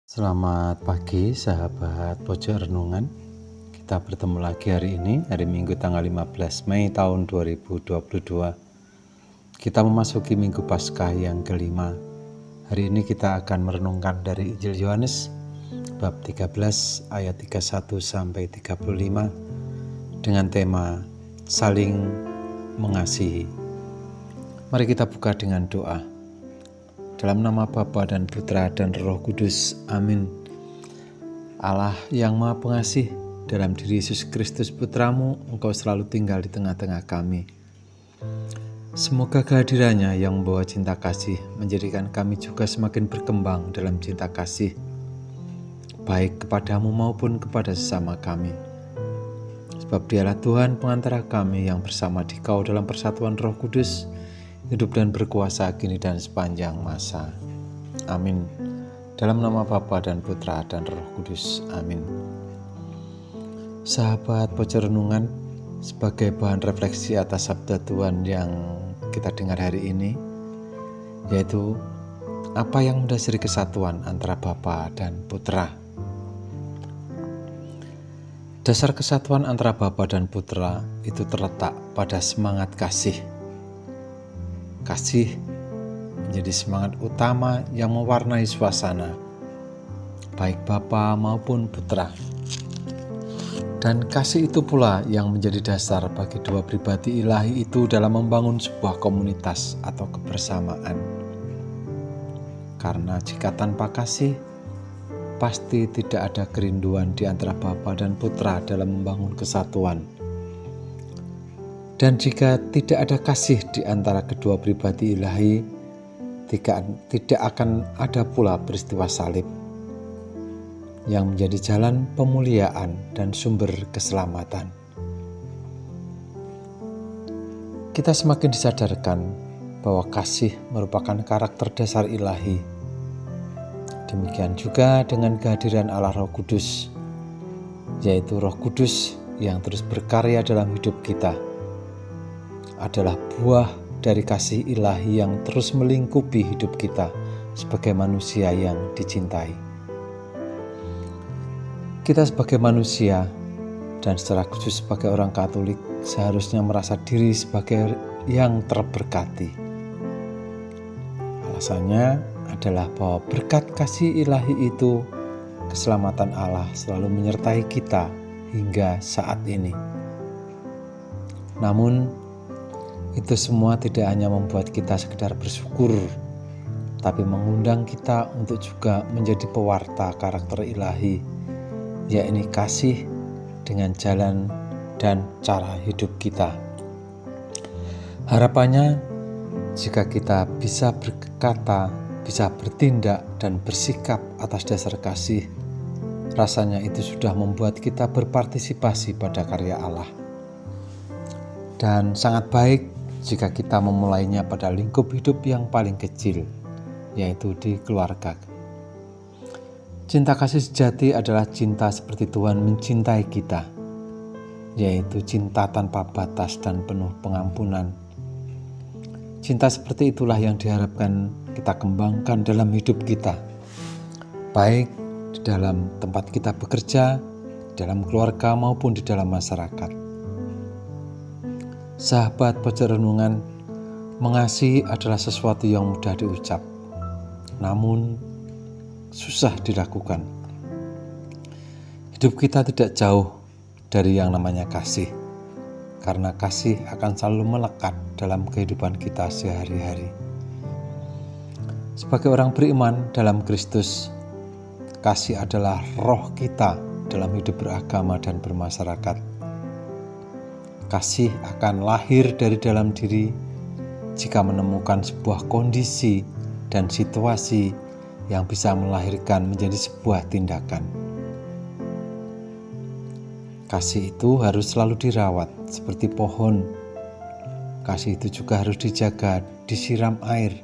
Selamat pagi sahabat Pojok Renungan. Kita bertemu lagi hari ini, hari Minggu tanggal 15 Mei tahun 2022. Kita memasuki Minggu Paskah yang kelima. Hari ini kita akan merenungkan dari Injil Yohanes bab 13 ayat 31 sampai 35 dengan tema saling mengasihi. Mari kita buka dengan doa. Dalam nama Bapa dan Putra dan Roh Kudus, amin. Allah yang Maha Pengasih, dalam diri Yesus Kristus Putramu, Engkau selalu tinggal di tengah-tengah kami. Semoga kehadirannya yang membawa cinta kasih menjadikan kami juga semakin berkembang dalam cinta kasih, baik kepadamu maupun kepada sesama kami. Sebab Dialah Tuhan pengantara kami yang bersama Dikau dalam persatuan Roh Kudus, hidup dan berkuasa kini dan sepanjang masa. Amin. Dalam nama Bapa dan Putra dan Roh Kudus. Amin. Sahabat Pojok Renungan, sebagai bahan refleksi atas sabda Tuhan yang kita dengar hari ini, yaitu apa yang mendasari kesatuan antara Bapa dan Putra. Dasar kesatuan antara Bapa dan Putra itu terletak pada semangat kasih. Kasih menjadi semangat utama yang mewarnai suasana, baik Bapa maupun Putra. Dan kasih itu pula yang menjadi dasar bagi dua pribadi ilahi itu dalam membangun sebuah komunitas atau kebersamaan. Karena jika tanpa kasih, pasti tidak ada kerinduan di antara Bapa dan Putra dalam membangun kesatuan. Dan jika tidak ada kasih di antara kedua pribadi ilahi, tidak akan ada pula peristiwa salib yang menjadi jalan pemuliaan dan sumber keselamatan. Kita semakin disadarkan bahwa kasih merupakan karakter dasar ilahi. Demikian juga dengan kehadiran Allah Roh Kudus, yaitu Roh Kudus yang terus berkarya dalam hidup kita, adalah buah dari kasih ilahi yang terus melingkupi hidup kita sebagai manusia yang dicintai. Kita sebagai manusia dan secara khusus sebagai orang Katolik seharusnya merasa diri sebagai yang terberkati. Alasannya adalah bahwa berkat kasih ilahi itu, keselamatan Allah selalu menyertai kita hingga saat ini. Namun itu semua tidak hanya membuat kita sekedar bersyukur, tapi mengundang kita untuk juga menjadi pewarta karakter ilahi, yakni kasih dengan jalan dan cara hidup kita. Harapannya, jika kita bisa berkata, bisa bertindak dan bersikap atas dasar kasih, rasanya itu sudah membuat kita berpartisipasi pada karya Allah. Dan sangat baik jika kita memulainya pada lingkup hidup yang paling kecil, yaitu di keluarga. Cinta kasih sejati adalah cinta seperti Tuhan mencintai kita, yaitu cinta tanpa batas dan penuh pengampunan. Cinta seperti itulah yang diharapkan kita kembangkan dalam hidup kita, baik di dalam tempat kita bekerja, dalam keluarga maupun di dalam masyarakat. Sahabat Pojok Renungan, mengasihi adalah sesuatu yang mudah diucap, namun susah dilakukan. Hidup kita tidak jauh dari yang namanya kasih, karena kasih akan selalu melekat dalam kehidupan kita sehari-hari. Sebagai orang beriman dalam Kristus, kasih adalah roh kita dalam hidup beragama dan bermasyarakat. Kasih akan lahir dari dalam diri jika menemukan sebuah kondisi dan situasi yang bisa melahirkan menjadi sebuah tindakan. Kasih itu harus selalu dirawat seperti pohon. Kasih itu juga harus dijaga, disiram air,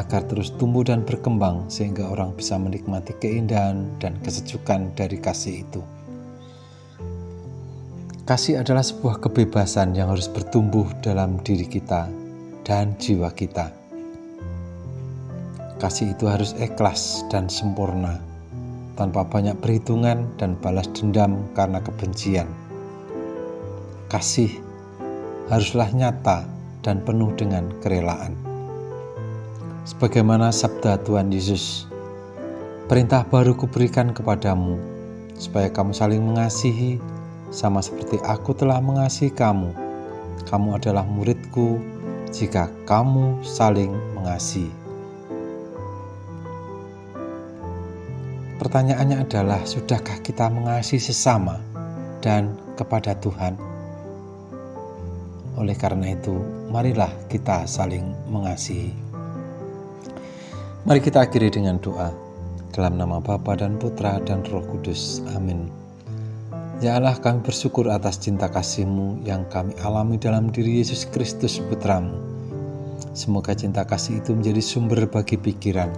agar terus tumbuh dan berkembang sehingga orang bisa menikmati keindahan dan kesejukan dari kasih itu. Kasih adalah sebuah kebebasan yang harus bertumbuh dalam diri kita dan jiwa kita. Kasih itu harus ikhlas dan sempurna, tanpa banyak perhitungan dan balas dendam karena kebencian. Kasih haruslah nyata dan penuh dengan kerelaan. Sebagaimana sabda Tuhan Yesus, perintah baru kuberikan kepadamu, supaya kamu saling mengasihi, sama seperti aku telah mengasihi kamu. Kamu adalah muridku jika kamu saling mengasihi. Pertanyaannya adalah, sudahkah kita mengasihi sesama dan kepada Tuhan? Oleh karena itu, marilah kita saling mengasihi. Mari kita akhiri dengan doa. Dalam nama Bapa dan Putra dan Roh Kudus. Amin. Ya Allah, kami bersyukur atas cinta kasih-Mu yang kami alami dalam diri Yesus Kristus Putra-Mu. Semoga cinta kasih itu menjadi sumber bagi pikiran,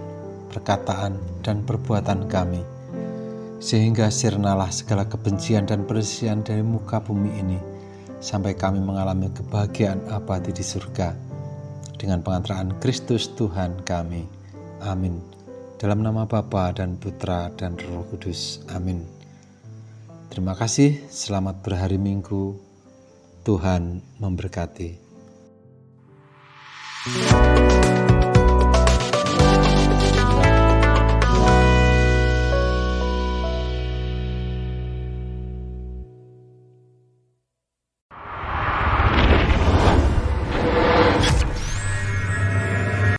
perkataan, dan perbuatan kami, sehingga sirnalah segala kebencian dan perselisihan dari muka bumi ini, sampai kami mengalami kebahagiaan abadi di surga, dengan pengantaraan Kristus Tuhan kami. Amin. Dalam nama Bapa dan Putra dan Roh Kudus. Amin. Terima kasih, selamat berhari Minggu. Tuhan memberkati.